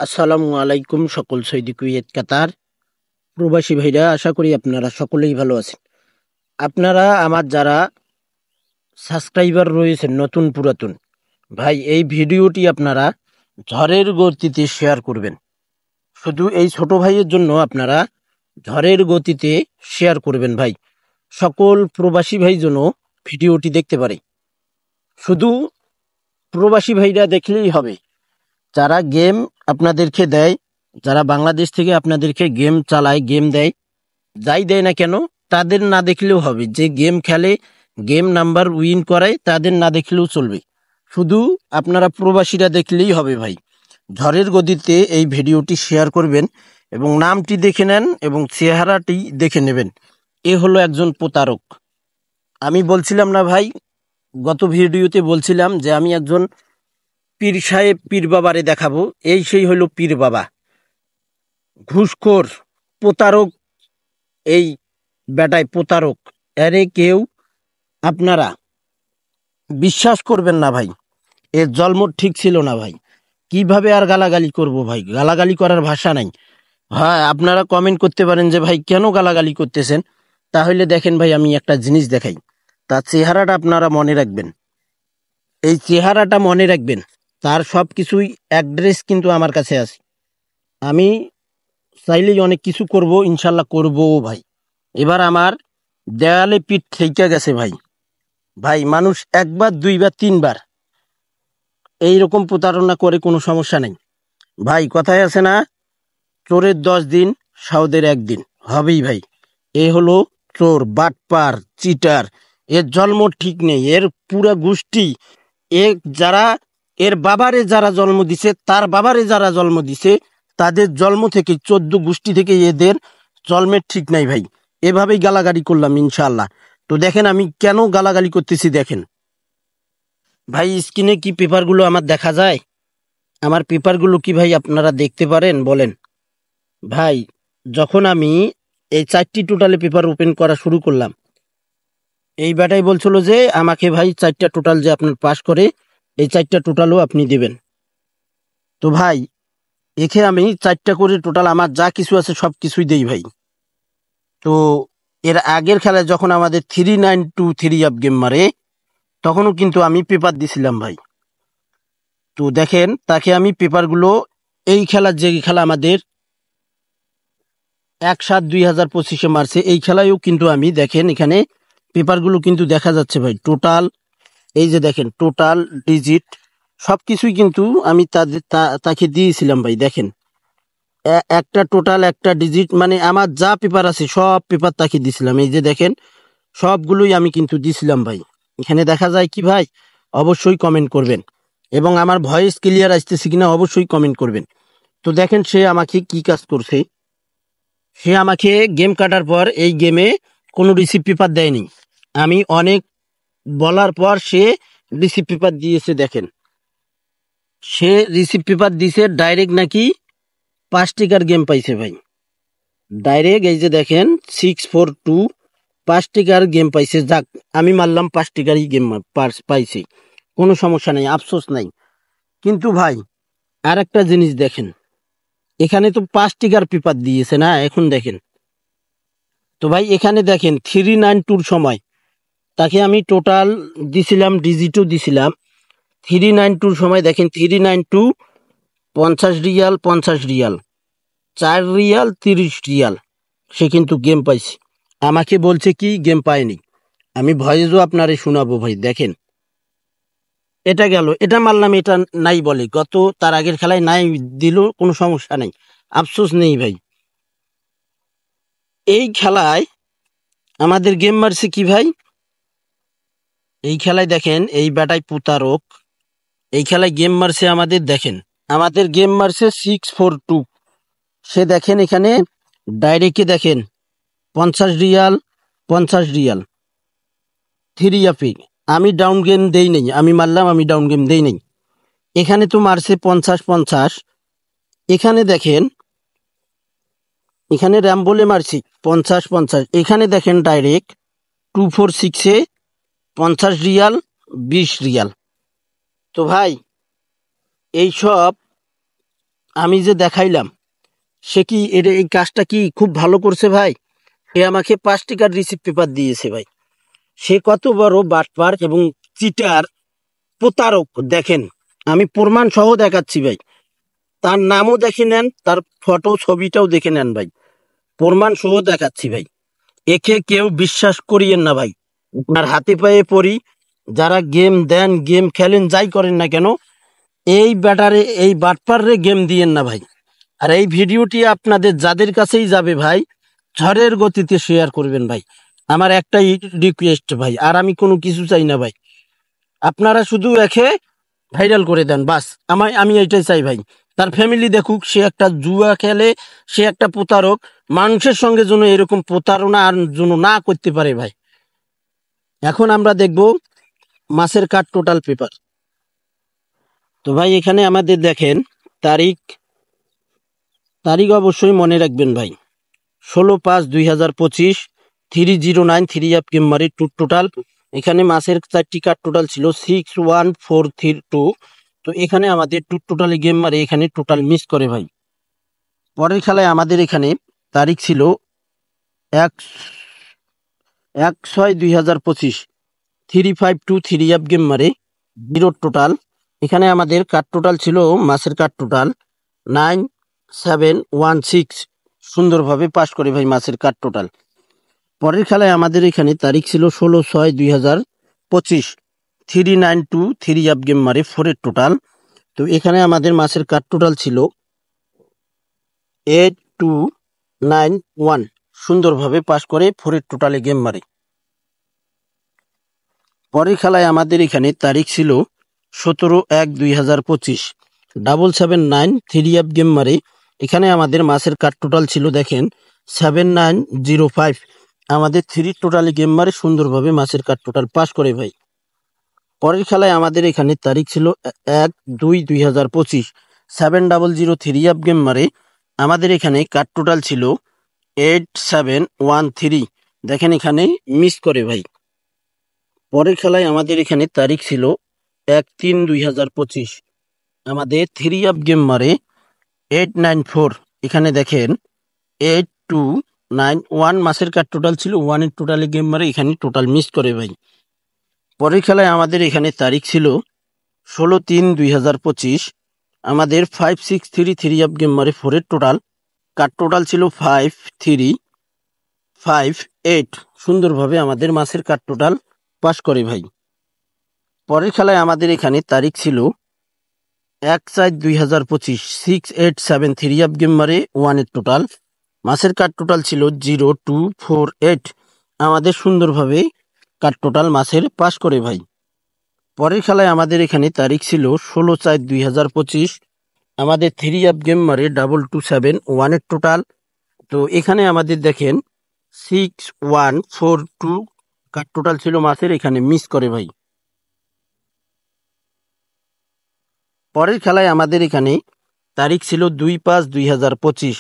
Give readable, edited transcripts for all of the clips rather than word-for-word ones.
আসসালামু আলাইকুম সকল সৌদি কুয়েত কাতার প্রবাসী ভাইরা, আশা করি আপনারা সকলেই ভালো আছেন। আপনারা আমার যারা সাবস্ক্রাইবার রয়েছেন নতুন পুরাতন ভাই, এই ভিডিওটি আপনারা ঝড়ের গতিতে শেয়ার করবেন। শুধু এই ছোট ভাইয়ের জন্য আপনারা ঝড়ের গতিতে শেয়ার করবেন ভাই, সকল প্রবাসী ভাই যেন ভিডিওটি দেখতে পারে। শুধু প্রবাসী ভাইরা দেখলেই হবে। যারা গেম আপনাদেরকে দেয়, যারা বাংলাদেশ থেকে আপনাদেরকে গেম চালায়, গেম দেয়, যাই দেয় না কেন, তাদের না দেখলেও হবে। যে গেম খেলে, গেম নাম্বার উইন করায়, তাদের না দেখলেও চলবে। শুধু আপনারা প্রবাসীরা দেখলেই হবে ভাই। ঝড়ের গতিতে এই ভিডিওটি শেয়ার করবেন এবং নামটি দেখে নেন এবং চেহারাটি দেখে নেবেন। এ হলো একজন প্রতারক। আমি বলছিলাম না ভাই, গত ভিডিওতে বলছিলাম যে আমি একজন পীর সাহেব, পীর বাবারে দেখাবো। এই সেই হলো পীর বাবা, ঘুষখোর, প্রতারক। এই বেটায় প্রতারক। এরে কেউ আপনারা বিশ্বাস করবেন না ভাই। এর জন্ম ঠিক ছিল না ভাই। কিভাবে আর গালাগালি করব ভাই, গালাগালি করার ভাষা নাই। হ্যাঁ, আপনারা কমেন্ট করতে পারেন যে ভাই কেন গালাগালি করতেছেন। তাহলে দেখেন ভাই, আমি একটা জিনিস দেখাই, তার চেহারাটা আপনারা মনে রাখবেন। এই চেহারাটা মনে রাখবেন। তার সব কিছুই অ্যাড্রেস কিন্তু আমার কাছে আছে। আমি চাইলেই অনেক কিছু করব, ইনশাল্লাহ করবো ভাই। এবার আমার দেয়ালে পিঠ ঠেকে গেছে ভাই। ভাই, মানুষ একবার, দুইবার, তিনবার এইরকম প্রতারণা করে কোনো সমস্যা নেই ভাই। কথায় আছে না, চোরের 10 দিন, সাউদের 1 দিন হবেই ভাই। এ হলো চোর, বাটপার, চিটার। এর জন্ম ঠিক নেই। এর পুরা গোষ্ঠী, যারা এর বাবারে যারা জন্ম দিছে, তার বাবারে যারা জন্ম দিছে, তাদের জন্ম থেকে 14 গোষ্ঠী থেকে এদের জন্মের ঠিক নাই ভাই। এভাবেই গালাগালি করলাম ইনশাআল্লাহ। তো দেখেন আমি কেন গালাগালি করতেছি দেখেন ভাই। স্ক্রিনে কি পেপারগুলো আমার দেখা যায়? আমার পেপারগুলো কি ভাই আপনারা দেখতে পারেন বলেন ভাই? যখন আমি এই 4টি টোটালে পেপার ওপেন করা শুরু করলাম, এই বেটাই বলছিল যে আমাকে ভাই 4টা টোটাল যে আপনার পাস করে, এই 4টা টোটালও আপনি দেবেন। তো ভাই, এখে আমি 4টা করে টোটাল আমার যা কিছু আছে সব কিছুই দেই ভাই। তো এর আগের খেলায় যখন আমাদের 3923 আপ গেম মারে, তখনও কিন্তু আমি পেপার দিছিলাম ভাই। তো দেখেন, তাকে আমি পেপারগুলো, এই খেলার যে খেলা আমাদের 1/7/2025 মারছে, এই খেলায়ও কিন্তু আমি দেখেন এখানে পেপারগুলো কিন্তু দেখা যাচ্ছে ভাই। টোটাল এই যে দেখেন, টোটাল ডিজিট সব কিছুই কিন্তু আমি তাকে দিয়েছিলাম ভাই। দেখেন, একটা টোটাল, একটা ডিজিট, মানে আমার যা পেপার আছে সব পেপার তাকে দিছিলাম। এই যে দেখেন, সবগুলোই আমি কিন্তু দিছিলাম ভাই। এখানে দেখা যায় কি ভাই? অবশ্যই কমেন্ট করবেন এবং আমার ভয়েস ক্লিয়ার আসতেছে কিনা অবশ্যই কমেন্ট করবেন। তো দেখেন, সে আমাকে কি কাজ করছে। সে আমাকে গেম কাটার পর এই গেমে কোনো রিসিভ পেপার দেয়নি। আমি অনেক বলার পর সে রিসিভ পেপার দিয়েছে। দেখেন, সে রিসিভ পেপার দিয়েছে ডাইরেক্ট, নাকি 5 টিকার গেম পাইছে ভাই। ডাইরেক্ট এই যে দেখেন 642 5 টিকার গেম পাইছে। যাক, আমি মারলাম 5 টিকারই গেম পাইছি, কোনো সমস্যা নেই, আফসোস নাই। কিন্তু ভাই, আর একটা জিনিস দেখেন, এখানে তো 5 টিকার পেপার দিয়েছে না। এখন দেখেন তো ভাই, এখানে দেখেন 392 সময় তাকে আমি টোটাল দিছিলাম, ডিজিটও দিছিলাম। 392 সময় দেখেন, 392 50 রিয়াল, 50 রিয়াল, 4 রিয়াল, 30 রিয়াল সে কিন্তু গেম পাইছে। আমাকে বলছে কি গেম পায়নি। আমি ভয়েসও আপনারে শোনাবো ভাই। দেখেন, এটা গেল, এটা মারলাম, এটা নাই বলে। গত তার আগের খেলায় নাই দিল, কোনো সমস্যা নেই, আফসোস নেই ভাই। এই খেলায় আমাদের গেম মারছে কি ভাই? এই খেলায় দেখেন, এই ব্যাটায় প্রতারক। এই খেলায় গেম মারছে আমাদের, দেখেন আমাদের গেম মারছে 642। সে দেখেন এখানে ডাইরেক্টে দেখেন 50 রিয়াল, 50 রিয়াল, 3 আপে। আমি ডাউন গেম দেই নেই, আমি মারলাম, আমি ডাউন গেম দেই নেই। এখানে তো মারছে 50-50। এখানে দেখেন, এখানে র্যাম বলে মারছি 50-50। এখানে দেখেন ডাইরেক্ট 246-এ 50 রিয়াল, 20 রিয়াল। তো ভাই, এইসব আমি যে দেখাইলাম সে কি এই কাজটা কি খুব ভালো করছে ভাই? সে আমাকে 5 টাকার রিসিপ্ট পেপার দিয়েছে ভাই। সে কত বড় বাটপার এবং চিটার, প্রতারক দেখেন, আমি প্রমাণ সহ দেখাচ্ছি ভাই। তার নামও দেখে নেন, তার ফটো ছবিটাও দেখে নেন ভাই, প্রমাণ সহ দেখাচ্ছি ভাই। একে কেউ বিশ্বাস করিয়েন না ভাই, আপনার হাতে পায়ে পড়ি। যারা গেম দেন, গেম খেলেন, যাই করেন না কেন, এই ব্যাটারে, এই বাটপারে গেম দিয়েন না ভাই। আর এই ভিডিওটি আপনাদের যাদের কাছেই যাবে ভাই, ঝড়ের গতিতে শেয়ার করবেন ভাই। আমার একটাই রিকোয়েস্ট ভাই, আর আমি কোনো কিছু চাই না ভাই। আপনারা শুধু একে ভাইরাল করে দেন বাস। আমি এইটাই চাই ভাই। তার ফ্যামিলি দেখুক, সে একটা জুয়া খেলে, সে একটা প্রতারক। মানুষের সঙ্গে যেন এরকম প্রতারণা আর যেন না করতে পারে ভাই। এখন আমরা দেখব মাসের কার্ড টোটাল পেপার। তো ভাই এখানে আমাদের দেখেন তারিখ, তারিখ অবশ্যই মনে রাখবেন ভাই, 16/5/2025, 3009 3 অ্যাপ গেম মারি টোটাল। এখানে মাসের 4টি কার্ড টোটাল ছিল 61432। তো এখানে আমাদের টোটালি গেম মারে এখানে টোটাল মিস করে ভাই। পরের খেলায় আমাদের এখানে তারিখ ছিল 1/6/2025, 352 3 অ্যাপ গেম মারে 0 টোটাল। এখানে আমাদের কার্ড টোটাল ছিল, মাসের কার্ড টোটাল 9716, সুন্দরভাবে পাস করে ভাই মাসের কার্ড টোটাল। পরের খেলায় আমাদের এখানে তারিখ ছিল 16/6/2025, 392 3 অ্যাপ গেম মারে 4 টোটাল। তো এখানে আমাদের মাসের কার্ড টোটাল ছিল 8291, সুন্দরভাবে পাস করে 4 টোটালে গেম মারে। পরের খেলায় আমাদের এখানে তারিখ ছিল 17/1/2025, 779 3 অ্যাপ গেম মারে। এখানে আমাদের মাসের কার্ড টোটাল ছিল দেখেন 7905, আমাদের 3 টোটালি গেম মারে সুন্দরভাবে মাসের কার্ড টোটাল পাস করে ভাই। পরের খেলায় আমাদের এখানে তারিখ ছিল 1/2/2025, 700 3 অ্যাপ গেম মারে। আমাদের এখানে কার্ড টোটাল ছিল 8713, দেখেন এখানে মিস করে ভাই। পরের খেলায় আমাদের এখানে তারিখ ছিল 1/3/2025, আমাদের 3 অ্যাপ গেম মারে 894, এখানে দেখেন 8291, মাসের কার্ড টোটাল ছিল 1 এর টোটালি গেম মারে, এখানে টোটাল মিস করে ভাই। পরের খেলায় আমাদের এখানে তারিখ ছিল 16/3/2025, আমাদের 5633 3 অ্যাপ গেম মারে 4 এর টোটাল, কার্ড টোটাল ছিল 5358, সুন্দরভাবে আমাদের মাসের কার্ড টোটাল পাস করে ভাই। পরের খেলায় আমাদের এখানে তারিখ ছিল 1/4/2025, 6873 অ্যাপ গেম মারে 1 এর টোটাল, মাসের কার্ড টোটাল ছিল 0248, আমাদের সুন্দরভাবে কার্ড টোটাল মাসের পাস করে ভাই। পরের খেলায় আমাদের এখানে তারিখ ছিল 16/4/2025, আমাদের 3 অ্যাপ গেম মারে 227 1 এর টোটাল। তো এখানে আমাদের দেখেন 6142 কার্ড টোটাল ছিল মাসের, এখানে মিস করে ভাই। পরের খেলায় আমাদের এখানে তারিখ ছিল 2/5/2025,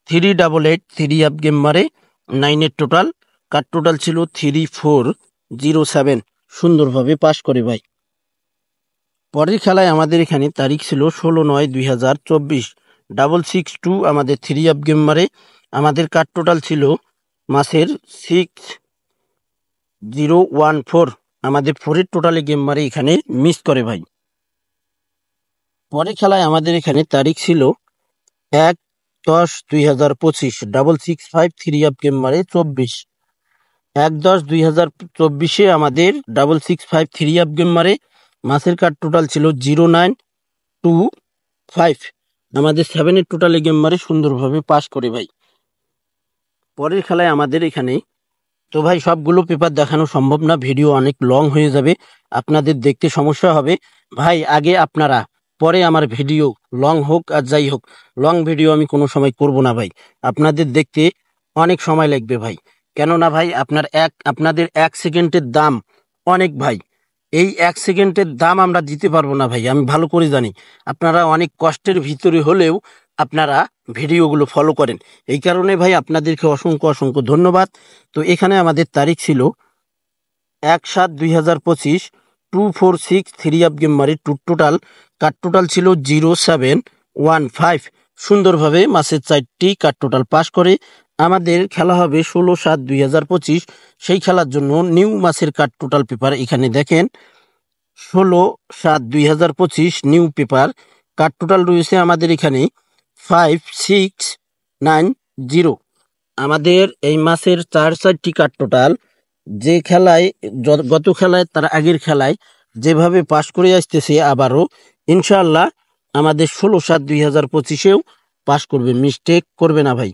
388 3 অ্যাপ গেম মারে 9 এর টোটাল, কার্ড টোটাল ছিল 3407, সুন্দরভাবে পাস করে ভাই। পরের খেলায় আমাদের এখানে তারিখ ছিল 16/9/2024, 662 আমাদের 3 অ্যাপ গেম মারে, আমাদের কার্ড টোটাল ছিল মাসের 6014, আমাদের 4 এর টোটালে গেম মারে, এখানে মিস করে ভাই। পরের খেলায় আমাদের এখানে তারিখ ছিল 1/10/2025, 665 3 অ্যাপ গেম মারে 24, 1/10/2024 আমাদের 665 3 অ্যাপ গেম মারে, মাসের কার্ড টোটাল ছিল 0925, আমাদের 7 এর টোটালে গেম মারে সুন্দরভাবে পাস করে ভাই। পরের খেলায় আমাদের এখানে, তো ভাই সবগুলো পেপার দেখানো সম্ভব না, ভিডিও অনেক লং হয়ে যাবে, আপনাদের দেখতে সমস্যা হবে ভাই। আগে আপনারা, পরে আমার ভিডিও লং হোক আর যাই হোক, লং ভিডিও আমি কোনো সময় করব না ভাই। আপনাদের দেখতে অনেক সময় লাগবে ভাই, কেননা ভাই আপনাদের 1 সেকেন্ডের দাম অনেক ভাই। এই 1 সেকেন্ডের দাম আমরা দিতে পারবো না ভাই, আমি ভালো করে জানি। আপনারা অনেক কষ্টের ভিতরে হলেও আপনারা ভিডিওগুলো ফলো করেন, এই কারণে ভাই আপনাদেরকে অসংখ্য অসংখ্য ধন্যবাদ। তো এখানে আমাদের তারিখ ছিল 1/7/2025, 246 3 অ্যাপ গেম মারি টোটাল, কার্ড টোটাল ছিল 07 15 সুন্দরভাবে মাসের 4টি কার্ড টোটাল পাস করে আমাদের খেলা হবে 16/7/2025। সেই খেলার জন্য নিউ মাসের কার্ড টোটাল পেপার এখানে দেখেন 16/7/2025 নিউ পেপার কার্ড টোটাল রয়েছে আমাদের এখানে 5690। আমাদের এই মাসের 4টি কার্ড টোটাল যে খেলায় গত খেলায় তার আগের খেলায় যেভাবে পাশ করে আসতেছে আবারও ইনশাআল্লাহ আমাদের 16/7/2025-এও পাশ করবে, মিস্টেক করবে না ভাই।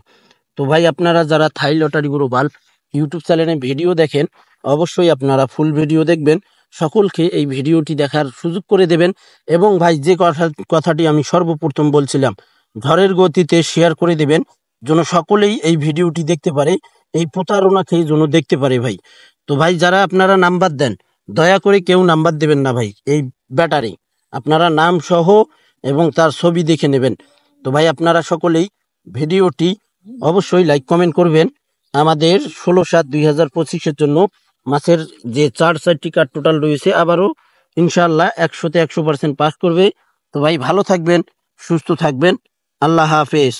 তো ভাই আপনারা যারা থাই লটারি গ্লোবাল ইউটিউব চ্যানেলে ভিডিও দেখেন অবশ্যই আপনারা ফুল ভিডিও দেখবেন, সকলকে এই ভিডিওটি দেখার সুযোগ করে দেবেন। এবং ভাই যে কথাটি আমি সর্বপ্রথম বলছিলাম, ঝড়ের গতিতে শেয়ার করে দেবেন যেন সকলেই এই ভিডিওটি দেখতে পারে, এই প্রতারণাকে যেন দেখতে পারে ভাই। তো ভাই যারা আপনারা নাম্বার দেন দয়া করে কেউ নাম্বার দেবেন না ভাই, এই ব্যাটারে আপনারা নাম সহ এবং তার ছবি দেখে নেবেন। তো ভাই আপনারা সকলেই ভিডিওটি অবশ্যই লাইক কমেন্ট করবেন। আমাদের 16/7/2025-এর জন্য মাসের যে 4টি কার্ড টোটাল রয়েছে আবারও ইনশাআল্লাহ 100-তে 100% পাস করবে। তো ভাই ভালো থাকবেন, সুস্থ থাকবেন, আল্লাহ হাফেজ।